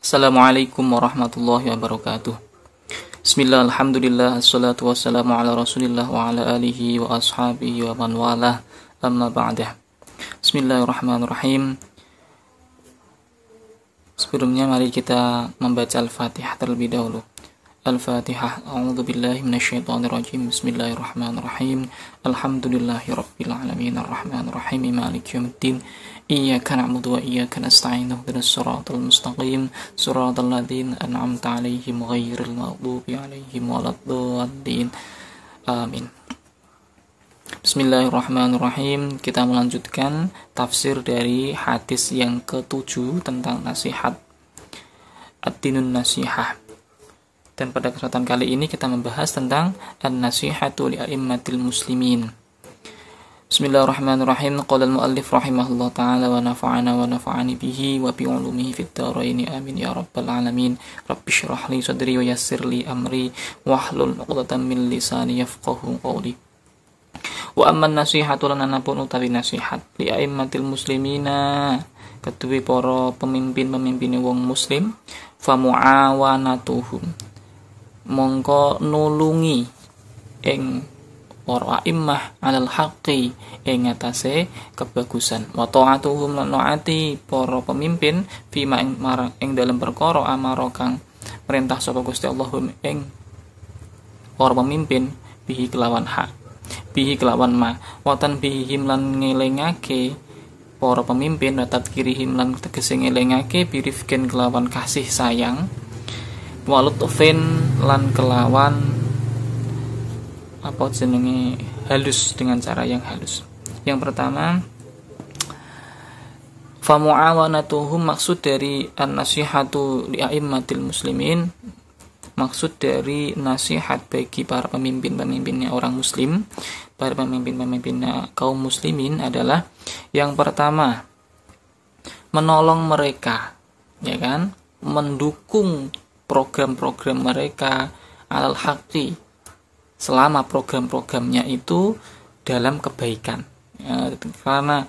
Assalamualaikum warahmatullahi wabarakatuh. Bismillah, alhamdulillah, assalatu wassalamu ala rasulillah wa ala alihi wa ashabihi wa man walah, amma ba'dah. Bismillahirrahmanirrahim. Sebelumnya mari kita membaca Al-Fatihah terlebih dahulu. Al-Fatihah. A'udzu billahi minasyaitonir rajim. Bismillahirrahmanirrahim. Alhamdulillahi rabbil alamin arrahmanir rahim maliki yaumiddin. Iyyaka na'budu wa iyyaka nasta'in. Ihdinas siratal mustaqim. Siratal ladzina an'amta 'alaihim ghairil maghdubi 'alaihim waladdallin. Amin. Bismillahirrahmanirrahim. Kita melanjutkan tafsir dari hadis yang ke-7 tentang nasihat. Ad-dinun nasihah. Dan pada kesempatan kali ini kita membahas tentang an-nasihatu li a'immatil muslimin. Bismillahirrahmanirrahim. Qala al-muallif rahimahullah ta'ala wa nafa'ana wa nafa'ani bihi wa bi 'ulumihi fid dharain amin ya rabbal alamin. Rabbi shrah li sadri wa yassir li amri wahlul 'uqdatam min lisani yafqahu qawli. Wa amman nasihatu lan anapun utawi nasihat li a'immatil muslimina kedue para pemimpin-pemimpine wong muslim fa muawanatuhum mongko nulungi ing para a'immah alal haqqi ing atase kebagusan wa ta'atuhum lan naati para pemimpin fima ing dalem perkara amara kang perintah sapa Gusti Allah ing para pemimpin bihi kelawan hak bihi kelawan ma watan bihim lan ngelingake para pemimpin wa tadkirihim lan tegese ngelingake birifken kelawan kasih sayang walutufin lan kelawan apa jenenge halus dengan cara yang halus. Yang pertama fa muawanatuhum maksud dari an-nasihatu li a'immatil muslimin, maksud dari nasihat bagi para pemimpin-pemimpinnya orang muslim, para pemimpin-pemimpinnya kaum muslimin adalah yang pertama menolong mereka, ya kan, mendukung program-program mereka alal haqqi selama program-programnya itu dalam kebaikan, ya, karena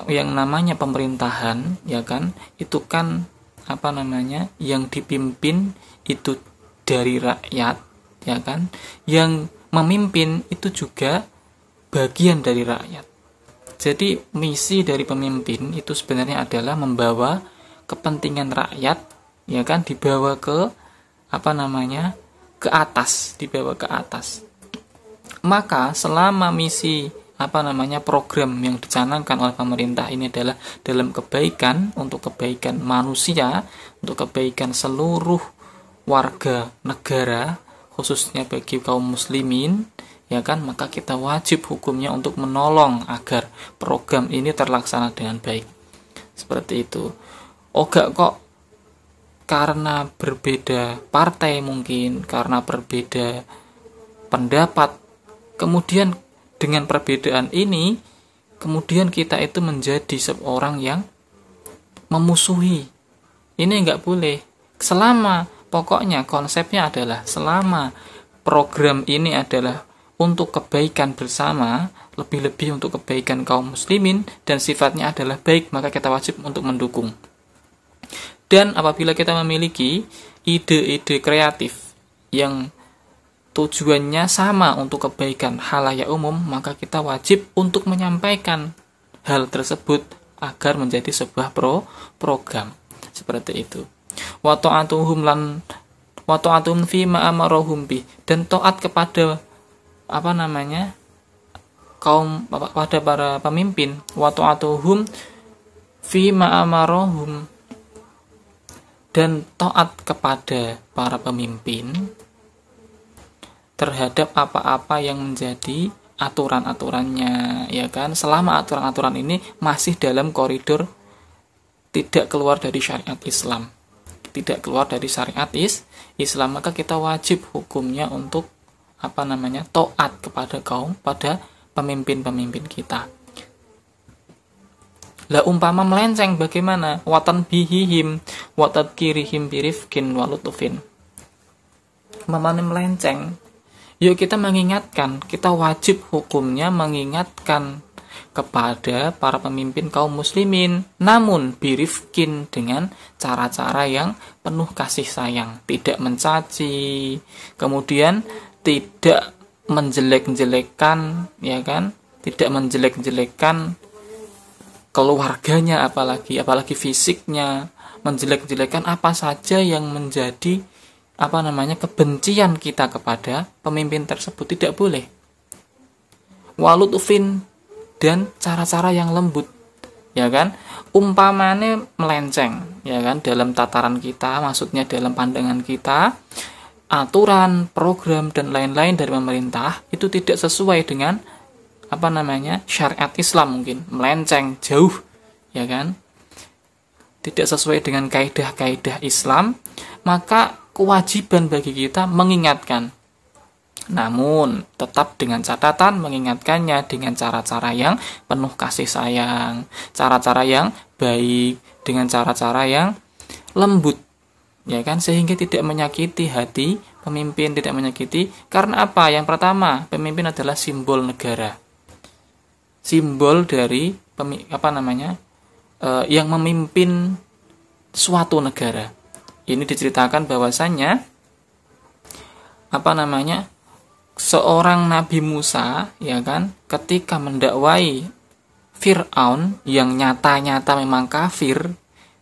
yang namanya pemerintahan, ya kan, itu kan apa namanya yang dipimpin itu dari rakyat, ya kan, yang memimpin itu juga bagian dari rakyat. Jadi misi dari pemimpin itu sebenarnya adalah membawa kepentingan rakyat, ya kan, dibawa ke apa namanya ke atas, dibawa ke atas. Maka selama misi apa namanya program yang dicanangkan oleh pemerintah ini adalah dalam kebaikan, untuk kebaikan manusia, untuk kebaikan seluruh warga negara, khususnya bagi kaum muslimin, ya kan, maka kita wajib hukumnya untuk menolong agar program ini terlaksana dengan baik. Seperti itu. Gak kok karena berbeda partai, mungkin karena berbeda pendapat, kemudian dengan perbedaan ini kemudian kita itu menjadi seorang yang memusuhi. Ini enggak boleh. Selama pokoknya konsepnya adalah selama program ini adalah untuk kebaikan bersama, lebih-lebih untuk kebaikan kaum muslimin dan sifatnya adalah baik, maka kita wajib untuk mendukung. Dan apabila kita memiliki ide-ide kreatif yang tujuannya sama untuk kebaikan halayak umum, maka kita wajib untuk menyampaikan hal tersebut agar menjadi sebuah program. Seperti itu. Wa ta'atuhum fi ma amarahum bi, dan taat kepada apa namanya kaum, pada para pemimpin. Wa ta'atuhum fi ma amarahum, dan taat kepada para pemimpin terhadap apa-apa yang menjadi aturan-aturannya, ya kan, selama aturan-aturan ini masih dalam koridor tidak keluar dari syariat Islam, tidak keluar dari syariat Islam, maka kita wajib hukumnya untuk apa namanya taat kepada pada pemimpin-pemimpin kita. Lah umpama melenceng bagaimana? Watan bihihim watad kirihim birifkin walutufin. Umpamanya melenceng, yuk kita mengingatkan, kita wajib hukumnya mengingatkan kepada para pemimpin kaum muslimin, namun birifkin, dengan cara-cara yang penuh kasih sayang, tidak mencaci, kemudian tidak menjelek-jelekan, ya kan, tidak menjelek-jelekan keluarganya, apalagi fisiknya, menjelek-jelekan apa saja yang menjadi kebencian kita kepada pemimpin tersebut, tidak boleh. Walutufin, dan cara-cara yang lembut, ya kan, umpamane melenceng, ya kan, dalam tataran kita, maksudnya dalam pandangan kita, aturan, program dan lain-lain dari pemerintah itu tidak sesuai dengan syariat Islam, mungkin melenceng jauh, ya kan, tidak sesuai dengan kaidah-kaidah Islam, maka kewajiban bagi kita mengingatkan. Namun tetap dengan catatan mengingatkannya dengan cara-cara yang penuh kasih sayang, cara-cara yang baik, dengan cara-cara yang lembut, ya kan, sehingga tidak menyakiti hati pemimpin, tidak menyakiti. Karena apa? Yang pertama, pemimpin adalah simbol negara, simbol dari yang memimpin suatu negara. Ini diceritakan bahwasannya seorang Nabi Musa, ya kan, ketika mendakwai Fir'aun yang nyata-nyata memang kafir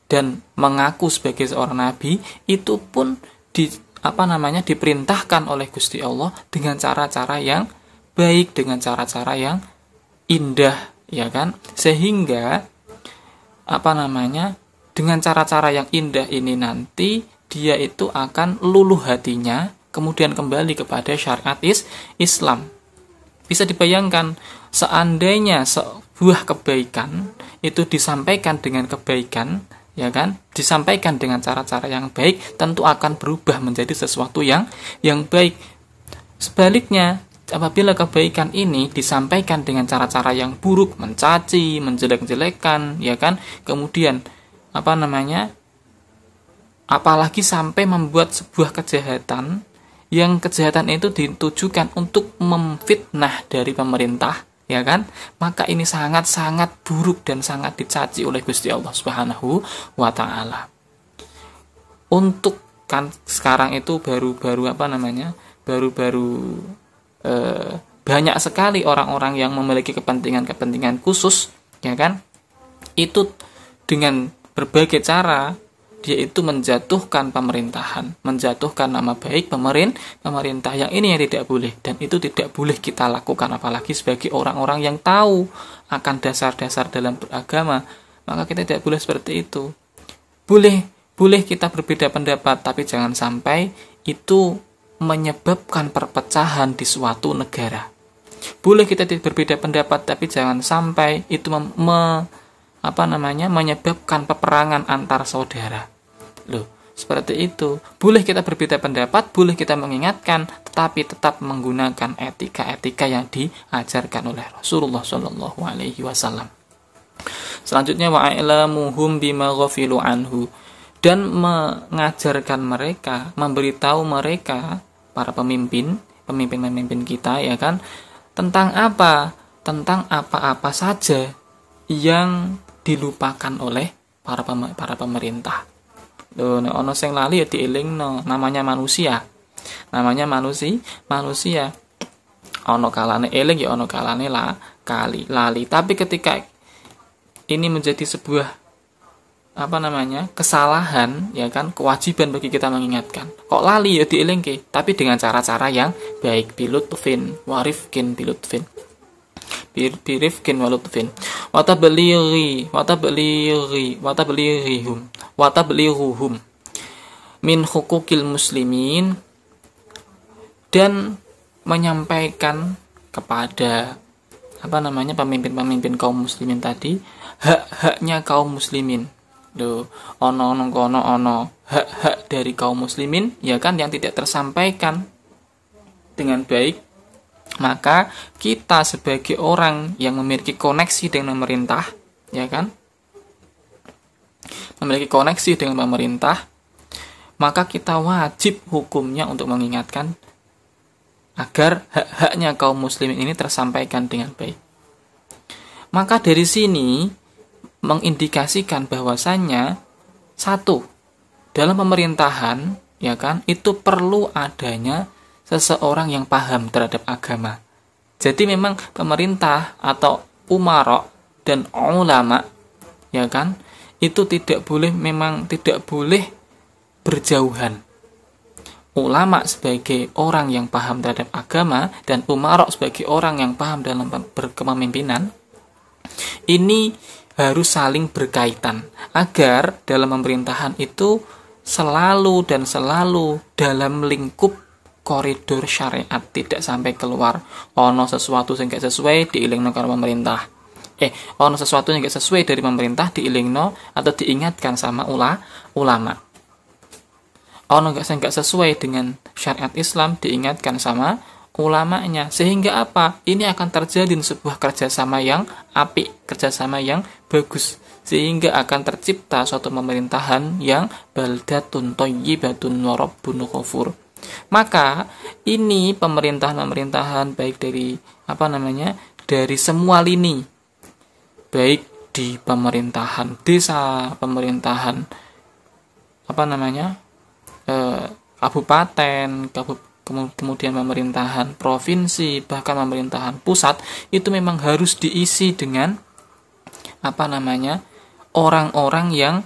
dan mengaku sebagai seorang nabi, itu pun diperintahkan oleh Gusti Allah dengan cara-cara yang baik, dengan cara-cara yang indah, ya kan, sehingga dengan cara-cara yang indah ini nanti dia itu akan luluh hatinya, kemudian kembali kepada syariat Islam. Bisa dibayangkan, seandainya sebuah kebaikan itu disampaikan dengan kebaikan, ya kan, disampaikan dengan cara-cara yang baik, tentu akan berubah menjadi sesuatu yang baik. Sebaliknya, apabila kebaikan ini disampaikan dengan cara-cara yang buruk, mencaci, menjelek-jelekan, ya kan, kemudian apalagi sampai membuat sebuah kejahatan, yang kejahatan itu ditujukan untuk memfitnah dari pemerintah, ya kan, maka ini sangat-sangat buruk dan sangat dicaci oleh Gusti Allah Subhanahu wa taala. Untuk kan sekarang itu banyak sekali orang-orang yang memiliki kepentingan khusus, ya kan, itu dengan berbagai cara dia itu menjatuhkan pemerintahan, menjatuhkan nama baik pemerintah. Yang ini yang tidak boleh, dan itu tidak boleh kita lakukan, apalagi sebagai orang-orang yang tahu akan dasar-dasar dalam beragama, maka kita tidak boleh seperti itu. Boleh kita berbeda pendapat, tapi jangan sampai itu menyebabkan perpecahan di suatu negara. Boleh kita berbeda pendapat, tapi jangan sampai itu menyebabkan peperangan antar saudara. Seperti itu. Boleh kita berbeda pendapat, boleh kita mengingatkan, tetapi tetap menggunakan etika-etika yang diajarkan oleh Rasulullah Shallallahu Alaihi Wasallam. Selanjutnya, wa'alamuhum bima ghafilu anhu, dan mengajarkan mereka, memberitahu mereka, para pemimpin kita, ya kan, tentang apa saja yang dilupakan oleh para pemerintah. Ono sing lali ya dielingno, namanya manusia. Ono kalane eling ya ono kalane lali. Tapi ketika ini menjadi sebuah kesalahan, ya kan, kewajiban bagi kita mengingatkan. Kok lali ya dielingke, tapi dengan cara-cara yang baik, bilutfin warifkin bilutfin. Birifkin walutfin watablighuhum min hukukil muslimin, dan menyampaikan kepada pemimpin kaum muslimin tadi hak-haknya kaum muslimin. Ono hak-hak dari kaum muslimin, ya kan, yang tidak tersampaikan dengan baik. Maka kita sebagai orang yang memiliki koneksi dengan pemerintah, ya kan, memiliki koneksi dengan pemerintah, maka kita wajib hukumnya untuk mengingatkan agar hak-haknya kaum muslimin ini tersampaikan dengan baik. Maka dari sini mengindikasikan bahwasannya satu, dalam pemerintahan ya kan itu perlu adanya seseorang yang paham terhadap agama. Jadi memang pemerintah atau umara dan ulama ya kan itu tidak boleh berjauhan. Ulama sebagai orang yang paham terhadap agama dan umara sebagai orang yang paham dalam berkepemimpinan ini harus saling berkaitan agar dalam pemerintahan itu selalu dalam lingkup koridor syariat, tidak sampai keluar. Ono sesuatu yang gak sesuai diilingno karo pemerintah. Ono sesuatu yang gak sesuai dari pemerintah diilingno atau diingatkan sama ulama. Ono gak sesuai dengan syariat Islam diingatkan sama ulamanya. Sehingga apa? Ini akan terjadi sebuah kerjasama yang apik, kerjasama yang bagus. Sehingga akan tercipta suatu pemerintahan yang baldatun thayyibatun wa rabbun ghafur. Maka ini pemerintahan baik dari dari semua lini, baik di pemerintahan desa, pemerintahan kabupaten, kemudian pemerintahan provinsi, bahkan pemerintahan pusat, itu memang harus diisi dengan orang-orang yang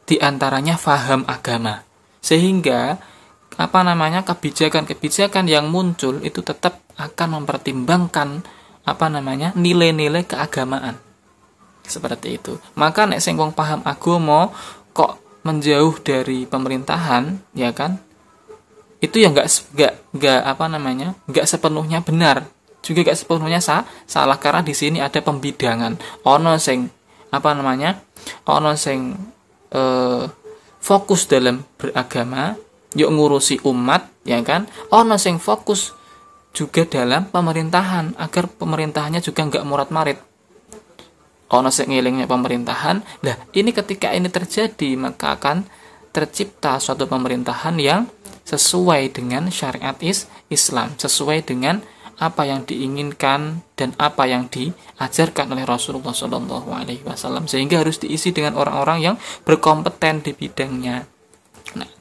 diantaranya faham agama, sehingga kebijakan-kebijakan yang muncul itu tetap akan mempertimbangkan nilai-nilai keagamaan seperti itu. Maka nek sing wong paham agama kok menjauh dari pemerintahan, ya kan? Itu yang nggak sepenuhnya benar, juga nggak sepenuhnya salah, karena di sini ada pembidangan. Ono sing fokus dalam beragama, yuk ngurusi umat, ya kan? Ono sing fokus juga dalam pemerintahan agar pemerintahannya juga nggak murat-marit. Ono sing ngilingnya pemerintahan. Nah, ini ketika ini terjadi, maka akan tercipta suatu pemerintahan yang sesuai dengan syariat Islam, sesuai dengan apa yang diinginkan dan apa yang diajarkan oleh Rasulullah SAW, sehingga harus diisi dengan orang-orang yang berkompeten di bidangnya,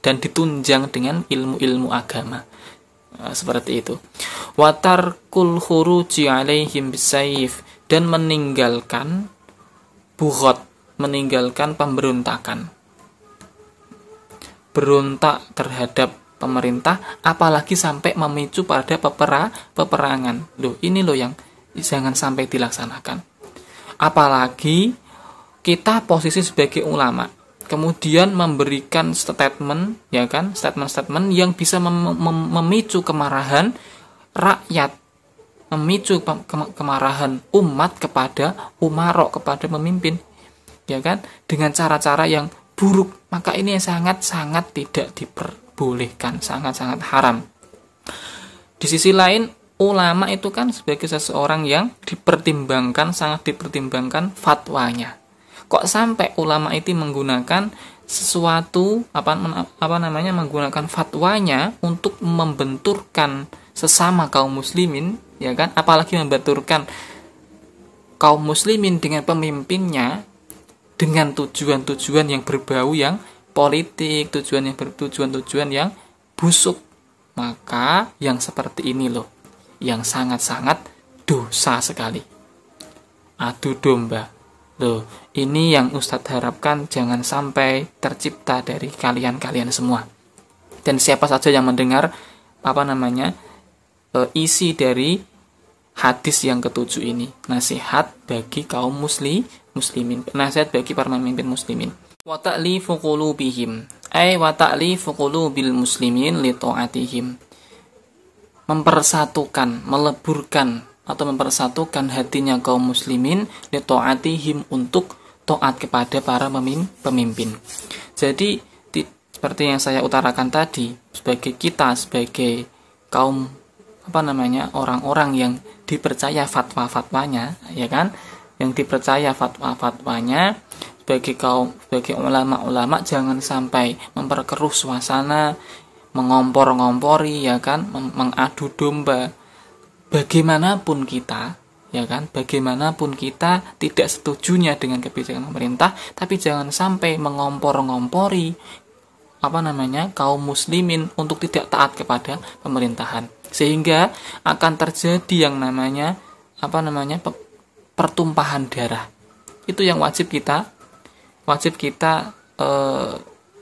dan ditunjang dengan ilmu-ilmu agama. Seperti itu. Watarkul khuruji alaihim bisayf, dan meninggalkan bughat, meninggalkan pemberontakan, berontak terhadap pemerintah, apalagi sampai memicu pada peperangan. Ini yang jangan sampai dilaksanakan. Apalagi kita posisi sebagai ulama, kemudian memberikan statement, ya kan, statement yang bisa memicu kemarahan rakyat, memicu kemarahan umat kepada umara, kepada pemimpin, ya kan, dengan cara-cara yang buruk. Maka ini sangat-sangat tidak diperbolehkan, sangat-sangat haram. Di sisi lain, ulama itu kan sebagai seseorang yang sangat dipertimbangkan fatwanya. Kok sampai ulama itu menggunakan sesuatu menggunakan fatwanya untuk membenturkan sesama kaum muslimin, ya kan? Apalagi membenturkan kaum muslimin dengan pemimpinnya dengan tujuan-tujuan yang berbau yang politik, tujuan yang busuk. Maka yang seperti ini yang sangat-sangat dosa sekali. Adu domba. Ini yang Ustadz harapkan jangan sampai tercipta dari kalian semua. Dan siapa saja yang mendengar isi dari hadis yang ketujuh ini, nasihat bagi kaum muslimin, nasihat bagi para pemimpin muslimin. Wa ta'lifu qulubihim, wa ta'lifu qulubil muslimin li ta'atihim. Meleburkan atau mempersatukan hatinya kaum muslimin li ta'atihim, untuk taat kepada para pemimpin. Jadi seperti yang saya utarakan tadi, sebagai kaum orang-orang yang dipercaya fatwa-fatwanya, ya kan, yang dipercaya fatwa-fatwanya, sebagai ulama-ulama, jangan sampai memperkeruh suasana, mengompor-ngompori, ya kan, mengadu domba. Bagaimanapun kita, ya kan? Bagaimanapun kita tidak setujunya dengan kebijakan pemerintah, tapi jangan sampai mengompor-ngompori kaum muslimin untuk tidak taat kepada pemerintahan, sehingga akan terjadi yang namanya pertumpahan darah. Itu yang wajib kita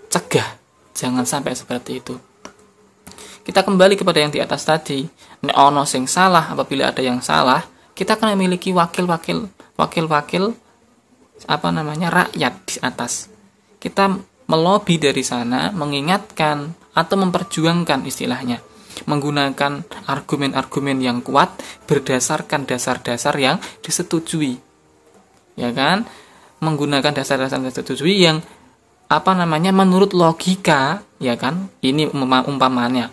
cegah, jangan sampai seperti itu. Kita kembali kepada yang di atas tadi. Nek ono sing salah, apabila ada yang salah, kita akan memiliki wakil-wakil rakyat di atas. Kita melobi dari sana, mengingatkan atau memperjuangkan istilahnya, menggunakan argumen-argumen yang kuat berdasarkan dasar-dasar yang disetujui, ya kan? Menggunakan dasar-dasar yang disetujui yang menurut logika, ya kan? Ini umpamanya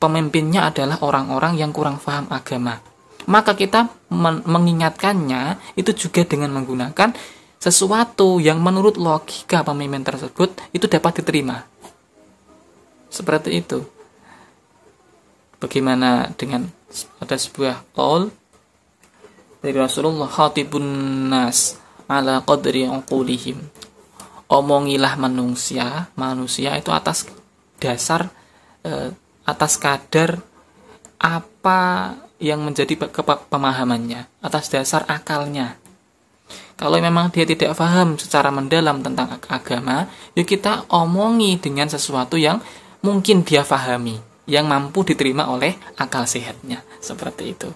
pemimpinnya adalah orang-orang yang kurang paham agama. Maka kita mengingatkannya itu juga dengan menggunakan sesuatu yang menurut logika pemimpin tersebut itu dapat diterima. Seperti itu. Bagaimana dengan ada sebuah qaul dari Rasulullah, khatibun nas ala qadri uqulihim. Omongilah manusia itu atas dasar atas kadar apa yang menjadi pemahamannya, atas dasar akalnya. Kalau memang dia tidak paham secara mendalam tentang agama, yuk kita omongi dengan sesuatu yang mungkin dia pahami, yang mampu diterima oleh akal sehatnya. Seperti itu.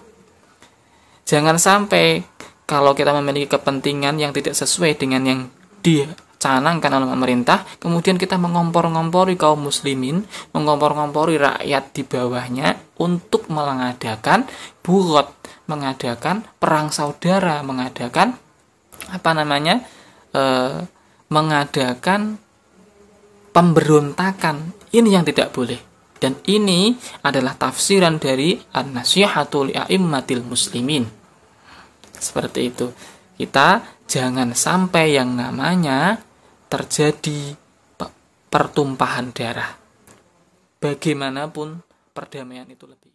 Jangan sampai kalau kita memiliki kepentingan yang tidak sesuai dengan yang dicanangkan oleh pemerintah, kemudian kita mengompor-ngompori kaum muslimin, mengompor-ngompori rakyat di bawahnya untuk mengadakan bugot, mengadakan perang saudara, mengadakan mengadakan pemberontakan. Ini yang tidak boleh. Dan ini adalah tafsiran dari an-nasihatu li'a'immatil muslimin. Seperti itu. Kita jangan sampai yang namanya terjadi pertumpahan darah. Bagaimanapun perdamaian itu lebih